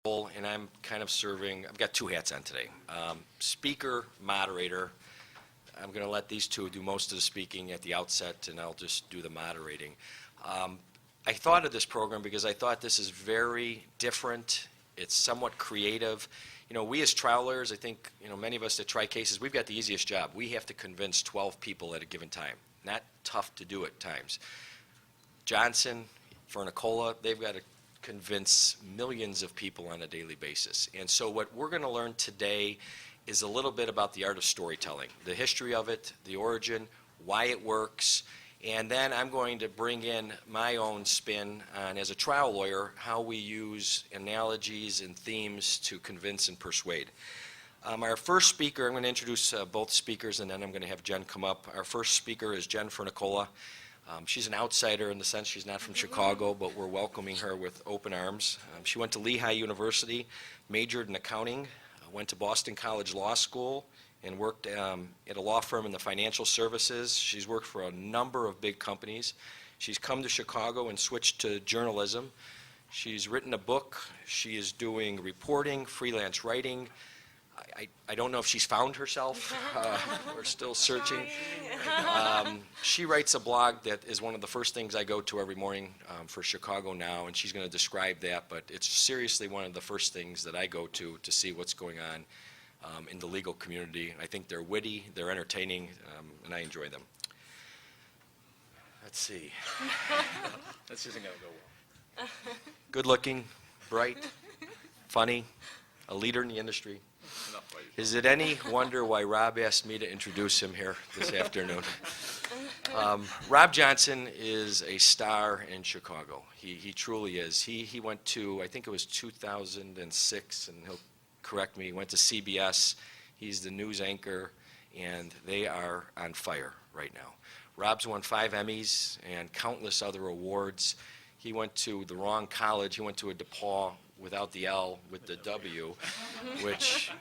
Kroll, and I'm kind of serving, I've got two hats on today. Speaker, moderator. I'm going to let these two do most of the speaking at the outset, and I'll just do the moderating. I thought of this program because I thought this is very different. It's somewhat creative. You know, we as trial lawyers, I think, you know, many of us that try cases, we've got the easiest job. We have to convince 12 people at a given time. Not tough to do at times. Johnson, Fernicola, they've got to convince millions of people on a daily basis. And so what we're going to learn today is a little bit about the art of storytelling, the history of it, the origin, why it works, and then I'm going to bring in my own spin on, as a trial lawyer, how we use analogies and themes to convince and persuade. Our first speaker, I'm going to introduce both speakers, and then I'm going to have Jen come up. Our first speaker is Jen Fernicola. She's an outsider in the sense she's not from Chicago, but we're welcoming her with open arms. She went to Lehigh University, majored in accounting, went to Boston College Law School, and worked at a law firm in the financial services. She's worked for a number of big companies. She's come to Chicago and switched to journalism. She's written a book. She is doing reporting, freelance writing. I don't know if she's found herself. We're still searching. She writes a blog that is one of the first things I go to every morning for Chicago Now, and she's going to describe that, but it's seriously one of the first things that I go to see what's going on in the legal community. I think they're witty, they're entertaining, and I enjoy them. Let's see. This isn't going to go well. Good looking, bright, funny, a leader in the industry. Is it any wonder why Rob asked me to introduce him here this afternoon? Rob Johnson is a star in Chicago. He truly is. He went to, I think it was 2006, and he'll correct me, he went to CBS. He's the news anchor, and they are on fire right now. Rob's won 5 Emmys and countless other awards. He went to the wrong college. He went to a DePaul without the L, with the W, which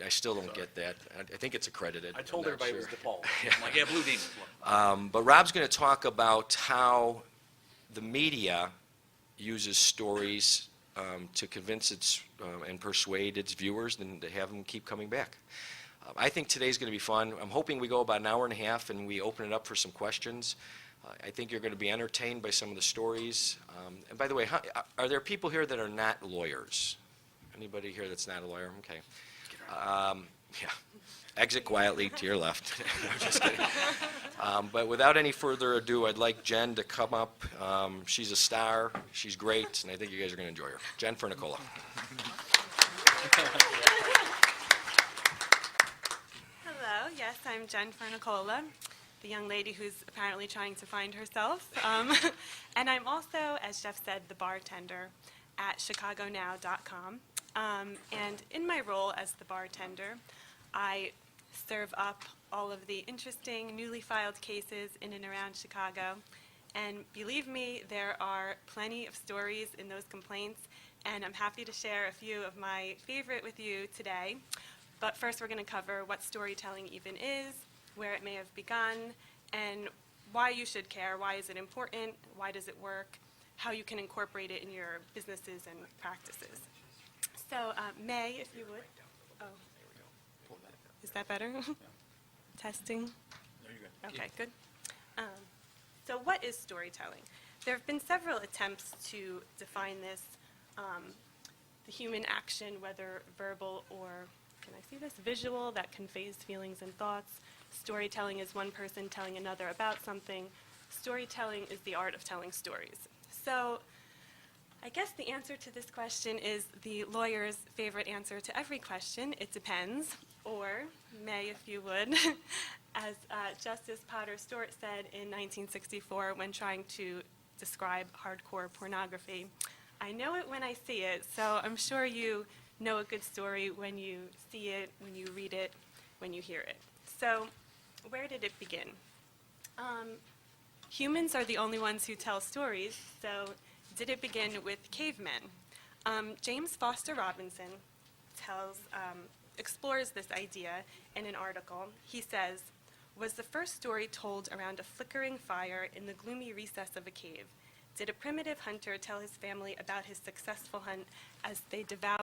I still don't get that. I think it's accredited. I told everybody it was DePaul. Yeah. I'm like, yeah, Blue Demon. But Rob's going to talk about how the media uses stories to convince its and persuade its viewers and to have them keep coming back. I think today's going to be fun. I'm hoping we go about an hour and a half and we open it up for some questions. I think you're going to be entertained by some of the stories. And by the way, are there people here that are not lawyers? Anybody here that's not a lawyer? Okay. Yeah. Exit quietly to your left. I'm just kidding. But without any further ado, I'd like Jen to come up. She's a star. She's great, and I think you guys are going to enjoy her. Jen Fernicola. Hello. Yes, I'm Jen Fernicola, the young lady who's apparently trying to find herself. And I'm also, as Jeff said, the bartender at chicagonow.com. And in my role as the bartender, I serve up all of the interesting, newly filed cases in and around Chicago. And believe me, there are plenty of stories in those complaints, and I'm happy to share a few of my favorite with you today. But first, we're going to cover what storytelling even is, where it may have begun, and why you should care, why is it important, why does it work, how you can incorporate it in your businesses and practices. So, May, if you would. Oh, is that better? Testing? No, you're good. Okay, good. So what is storytelling? There have been several attempts to define this, the human action, whether verbal or, can I see this, visual, that conveys feelings and thoughts. Storytelling is one person telling another about something. Storytelling is the art of telling stories. So I guess the answer to this question is the lawyer's favorite answer to every question. It depends. Or, May, if you would, as Justice Potter Stewart said in 1964 when trying to describe hardcore pornography, I know it when I see it, so I'm sure you know a good story when you see it, when you read it, when you hear it. So, where did it begin? Humans are the only ones who tell stories, so did it begin with cavemen? James Foster Robinson explores this idea in an article. He says, "Was the first story told around a flickering fire in the gloomy recess of a cave? Did a primitive hunter tell his family about his successful hunt as they devoured